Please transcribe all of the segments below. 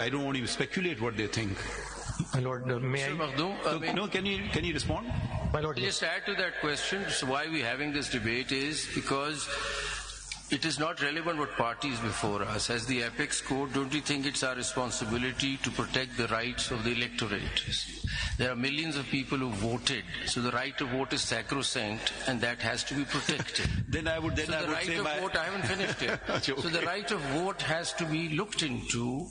I don't want to speculate what they think. My Lord, may I? Makhdoom, no, can you respond? My Lord, just add to that question. So why we're having this debate is because it is not relevant what party is before us. As the Apex Court, don't you think it's our responsibility to protect the rights of the electorate? There are millions of people who voted, so the right to vote is sacrosanct, and that has to be protected. I would say I haven't finished it. Okay. So the right of vote has to be looked into.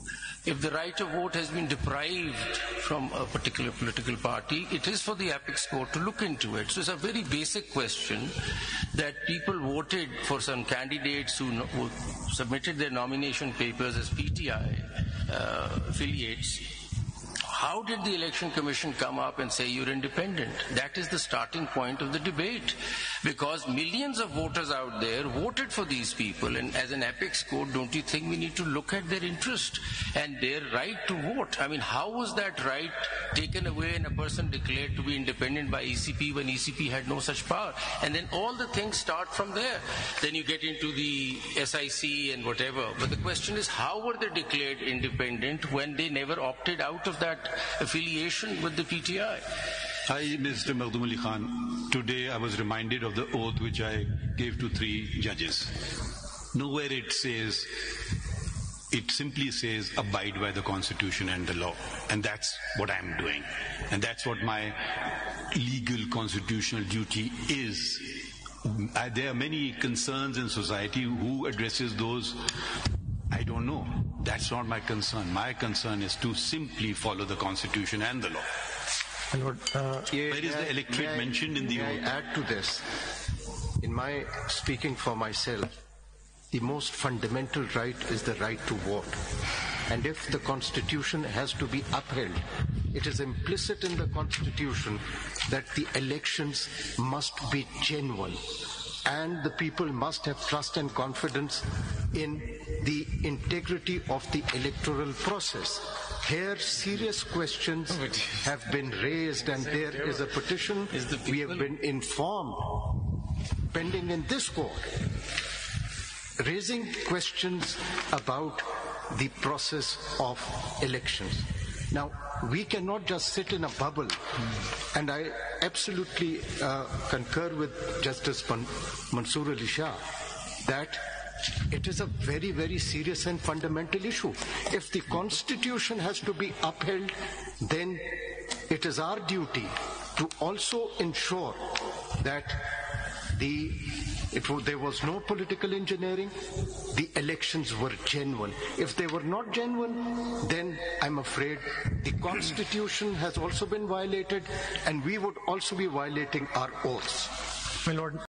If the right of vote has been deprived from a particular political party, it is for the Apex Court to look into it. So it's a very basic question that people voted for some candidates who submitted their nomination papers as PTI affiliates. How did the Election Commission come up and say you're independent? That is the starting point of the debate. Because millions of voters out there voted for these people, and as an Apex Court, don't you think we need to look at their interest and their right to vote? I mean, how was that right taken away and a person declared to be independent by ECP when ECP had no such power? And then all the things start from there. Then you get into the SIC and whatever. But the question is, how were they declared independent when they never opted out of that affiliation with the PTI? Hi, Mr. Makhdoom Ali Khan. Today I was reminded of the oath which I gave to 3 judges. Nowhere it simply says abide by the Constitution and the law. And that's what I'm doing. And that's what my legal constitutional duty is. There are many concerns in society. Who addresses those? I don't know. That's not my concern. My concern is to simply follow the Constitution and the law. Lord, where is the electorate mentioned in the oath? May I add to this? In my speaking for myself, the most fundamental right is the right to vote. And if the Constitution has to be upheld, it is implicit in the Constitution that the elections must be genuine. And the people must have trust and confidence in the integrity of the electoral process. Here, serious questions have been raised, and there is a petition. We have been informed, pending in this court, raising questions about the process of elections. Now, we cannot just sit in a bubble, and I absolutely concur with Justice Mansoor Ali Shah that it is a very, very serious and fundamental issue. If the Constitution has to be upheld, then it is our duty to also ensure that there was no political engineering, the elections were genuine. If they were not genuine, then I'm afraid the Constitution has also been violated, and we would also be violating our oaths. my Lord.